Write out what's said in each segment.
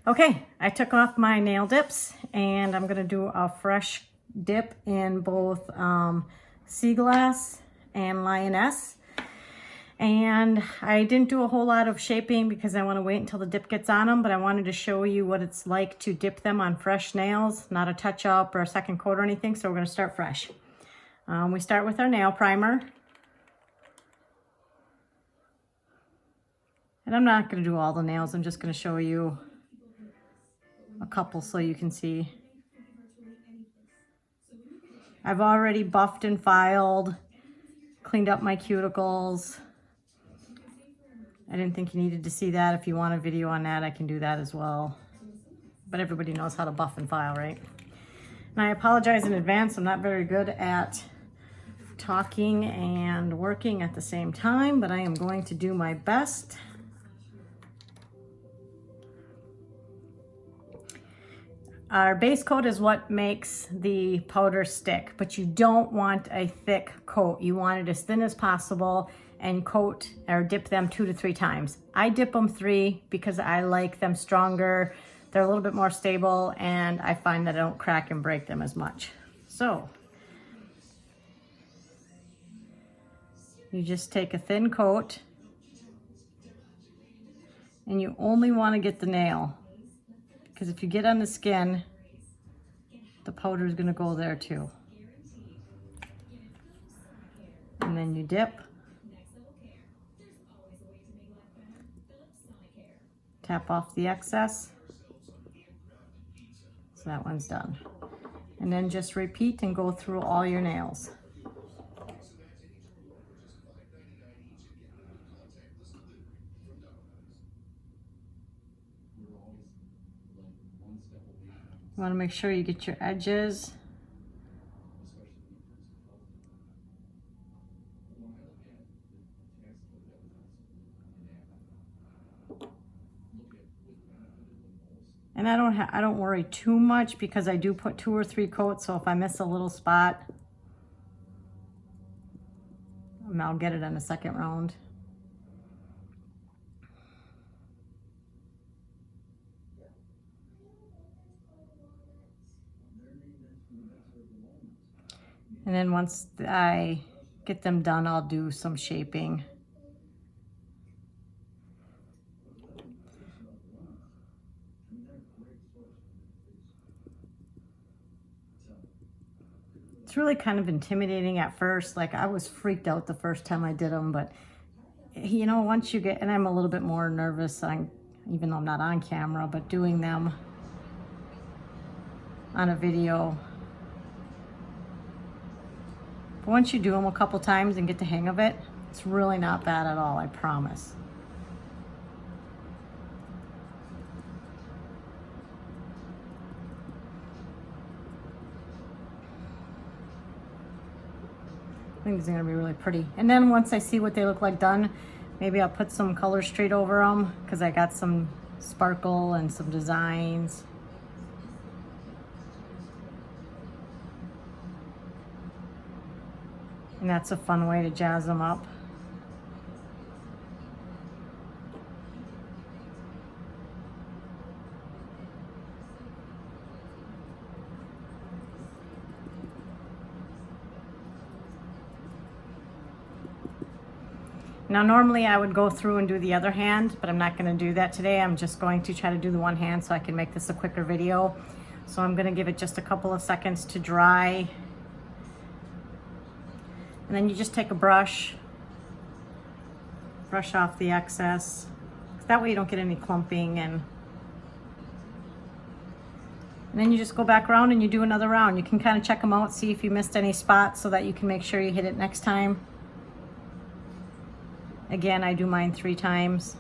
Okay, I took off my nail dips and I'm gonna do a fresh dip in both Sea Glass and Lioness. And I didn't do a whole lot of shaping because I want to wait until the dip gets on them, but I wanted to show you what it's like to dip them on fresh nails, not a touch up or a second coat or anything. So we're going to start fresh. We start with our nail primer. And I'm not going to do all the nails. I'm just going to show you a couple so you can see. I've already buffed and filed, cleaned up my cuticles. I didn't think you needed to see that. If you want a video on that, I can do that as well. But everybody knows how to buff and file, right? And I apologize in advance. I'm not very good at talking and working at the same time, but I am going to do my best. Our base coat is what makes the powder stick, but you don't want a thick coat. You want it as thin as possible and coat or dip them 2 to 3 times. I dip them 3 because I like them stronger. They're a little bit more stable and I find that I don't crack and break them as much. So you just take a thin coat and you only want to get the nail, because if you get on the skin, the powder is going to go there too. And then you dip. Tap off the excess. So that one's done. And then just repeat and go through all your nails. You want to make sure you get your edges. And I don't worry too much because I do put 2 or 3 coats, so if I miss a little spot, I'll get it in the second round. And then once I get them done, I'll do some shaping. It's really kind of intimidating at first. Like, I was freaked out the first time I did them, but you know, once you get, and I'm a little bit more nervous, even though I'm not on camera, but doing them on a video. But once you do them a couple times and get the hang of it, it's really not bad at all, I promise. I think these are gonna be really pretty. And then once I see what they look like done, maybe I'll put some color straight over them because I got some sparkle and some designs. And that's a fun way to jazz them up. Now normally I would go through and do the other hand, but I'm not going to do that today. I'm just going to try to do the one hand so I can make this a quicker video. So I'm going to give it just a couple of seconds to dry. And then you just take a brush off the excess. That way you don't get any clumping, and then you just go back around and you do another round. You can kind of check them out, see if you missed any spots so that you can make sure you hit it next time. Again, I do mine 3 times.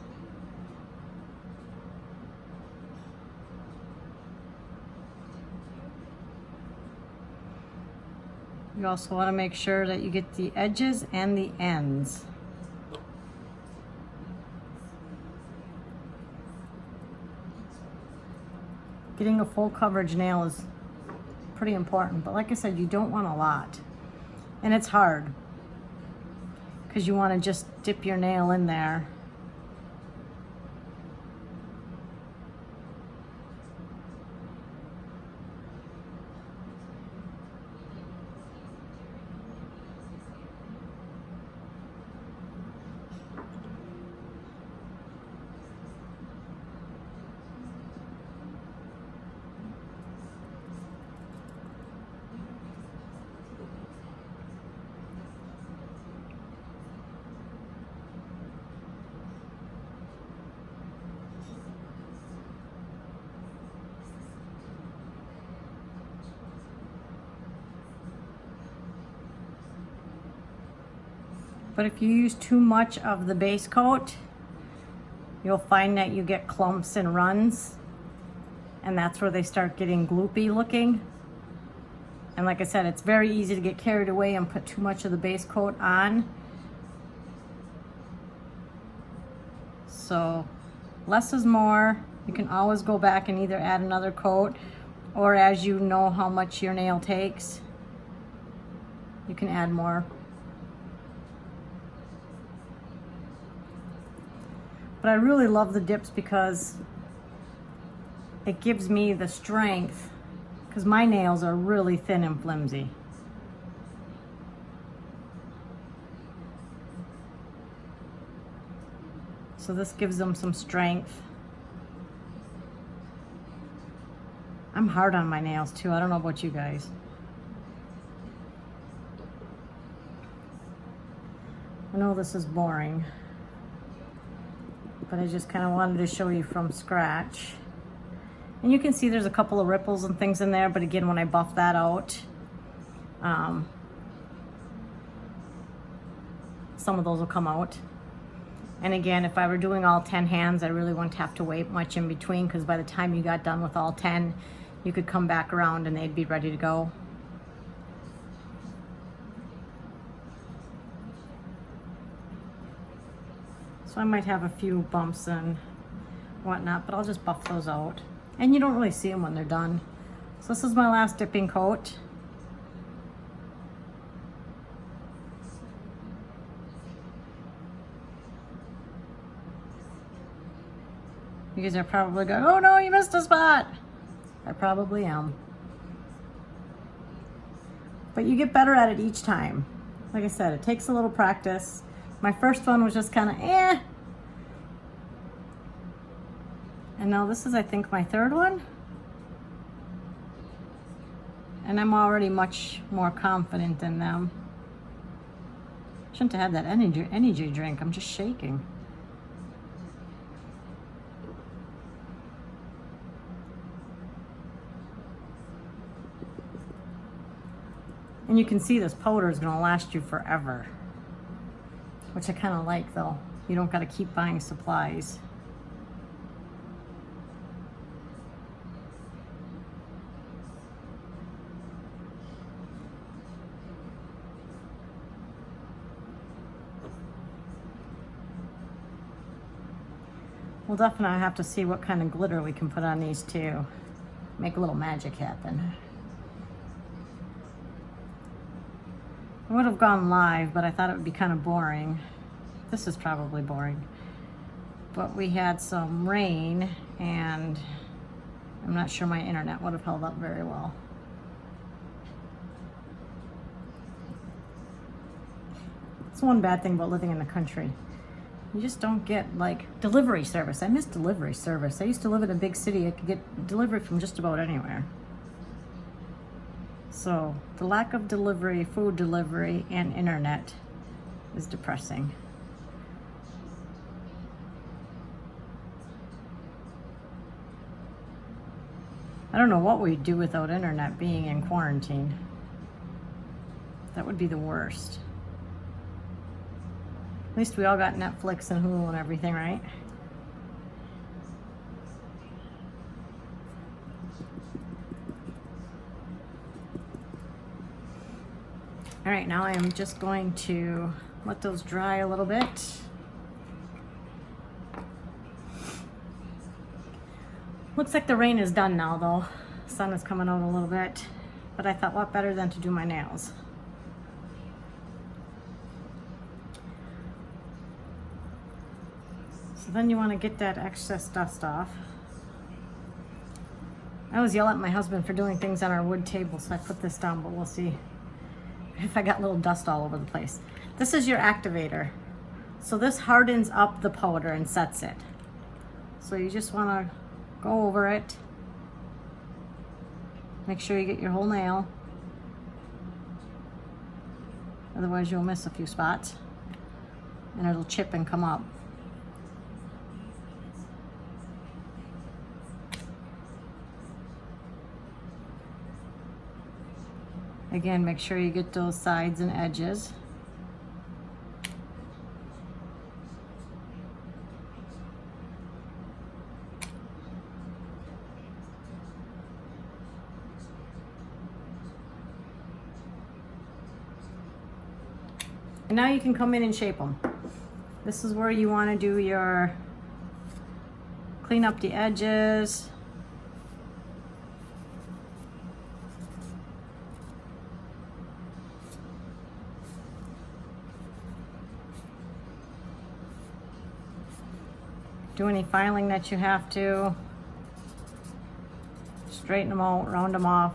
You also want to make sure that you get the edges and the ends. Getting a full coverage nail is pretty important, but like I said, you don't want a lot. And it's hard because you want to just dip your nail in there. But if you use too much of the base coat, you'll find that you get clumps and runs, and that's where they start getting gloopy looking. And like I said, it's very easy to get carried away and put too much of the base coat on. So less is more. You can always go back and either add another coat, or as you know how much your nail takes, you can add more. But I really love the dips because it gives me the strength, because my nails are really thin and flimsy. So this gives them some strength. I'm hard on my nails too. I don't know about you guys. I know this is boring, but I just kind of wanted to show you from scratch. And you can see there's a couple of ripples and things in there, but again, when I buff that out, some of those will come out. And again, if I were doing all 10 hands, I really wouldn't have to wait much in between, because by the time you got done with all 10, you could come back around and they'd be ready to go. So I might have a few bumps and whatnot, but I'll just buff those out. And you don't really see them when they're done. So this is my last dipping coat. You guys are probably going, oh no, you missed a spot. I probably am. But you get better at it each time. Like I said, it takes a little practice. My first one was just kind of eh. And now this is, I think, my third one. And I'm already much more confident in them. Shouldn't have had that energy drink. I'm just shaking. And you can see this powder is going to last you forever, which I kind of like though. You don't got to keep buying supplies. We'll definitely have to see what kind of glitter we can put on these too. Make a little magic happen. I would have gone live, but I thought it would be kind of boring. This is probably boring. But we had some rain, and I'm not sure my internet would have held up very well. It's one bad thing about living in the country. You just don't get like delivery service. I miss delivery service. I used to live in a big city. I could get delivery from just about anywhere. So the lack of delivery, food delivery, and internet is depressing. I don't know what we'd do without internet being in quarantine. That would be the worst. At least we all got Netflix and Hulu and everything, right? All right, now I am just going to let those dry a little bit. Looks like the rain is done now though. The sun is coming out a little bit, but I thought what better than to do my nails. So then you want to get that excess dust off. I always yell at my husband for doing things on our wood table, so I put this down, but we'll see if I got little dust all over the place. This is your activator. So this hardens up the powder and sets it. So you just want to go over it. Make sure you get your whole nail. Otherwise you'll miss a few spots and it'll chip and come up. Again, make sure you get those sides and edges. And now you can come in and shape them. This is where you want to do your, clean up the edges. Do any filing that you have to. Straighten them out, round them off.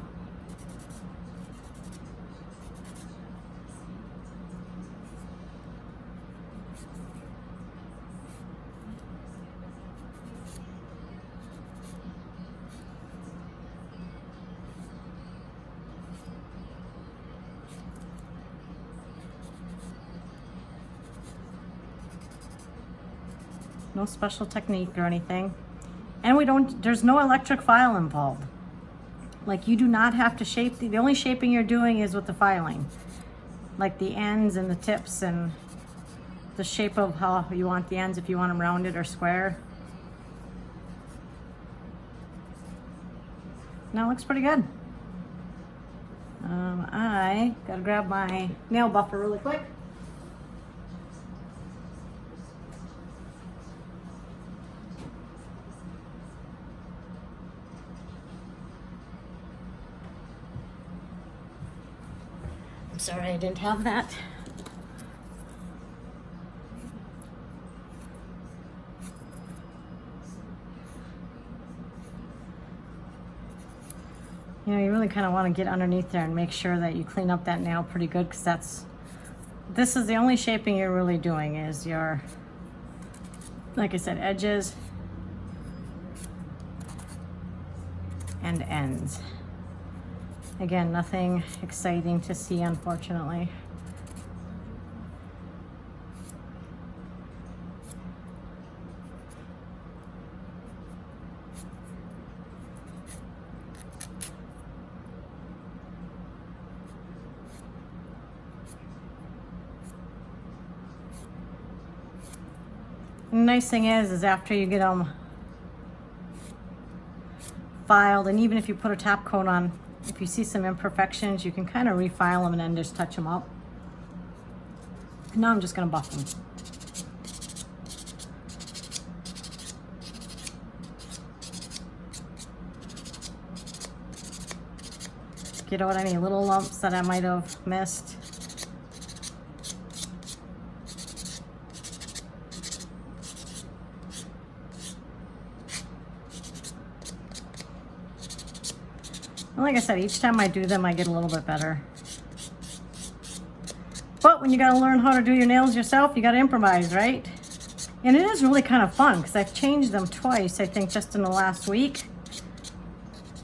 No special technique or anything. And there's no electric file involved. Like, you do not have to shape, the only shaping you're doing is with the filing. Like the ends and the tips and the shape of how you want the ends, if you want them rounded or square. Now it looks pretty good. I gotta grab my nail buffer really quick. I'm sorry I didn't have that. You know, you really kind of want to get underneath there and make sure that you clean up that nail pretty good, because this is the only shaping you're really doing is your, like I said, edges and ends. Again, nothing exciting to see, unfortunately. And the nice thing is after you get them filed, and even if you put a top coat on, if you see some imperfections, you can kind of refile them and then just touch them up. And now I'm just going to buff them. Get out any little lumps that I might have missed. And like I said, each time I do them, I get a little bit better. But when you got to learn how to do your nails yourself, you got to improvise, right? And it is really kind of fun because I've changed them twice, I think, just in the last week.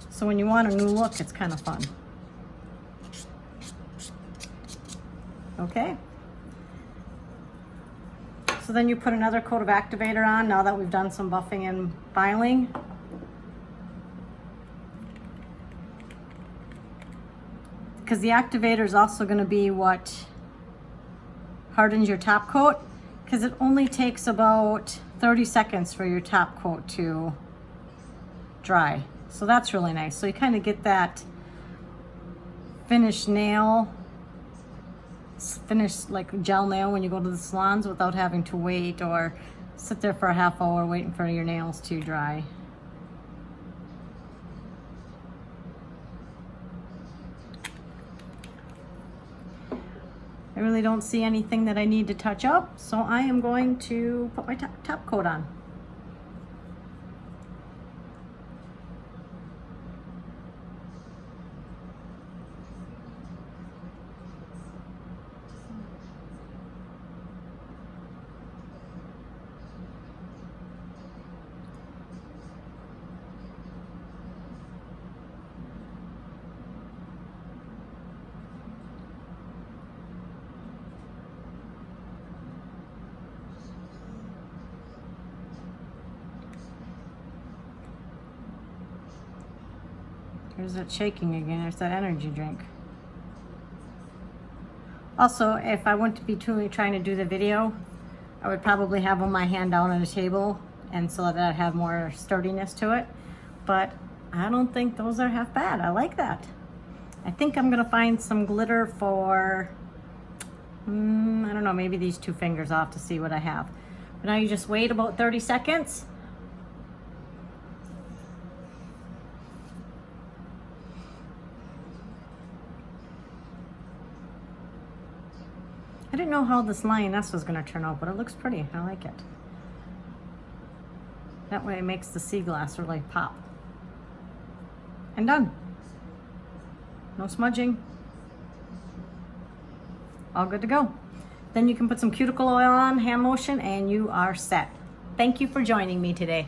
So when you want a new look, it's kind of fun. Okay. So then you put another coat of activator on now that we've done some buffing and filing. Because the activator is also going to be what hardens your top coat, because it only takes about 30 seconds for your top coat to dry. So that's really nice. So you kind of get that finished nail, finished like gel nail when you go to the salons without having to wait or sit there for a half hour waiting for your nails to dry. I really don't see anything that I need to touch up, so I am going to put my top coat on. There's that shaking again. There's that energy drink. Also, if I want to be truly trying to do the video, I would probably have my hand down on a table, and so that I'd have more sturdiness to it. But I don't think those are half bad. I like that. I think I'm gonna find some glitter for I don't know, maybe these 2 fingers off to see what I have. But now you just wait about 30 seconds. I didn't know how this lioness was going to turn out, but it looks pretty. I like it. That way it makes the sea glass really pop. And done. No smudging. All good to go. Then you can put some cuticle oil on, hand lotion, and you are set. Thank you for joining me today.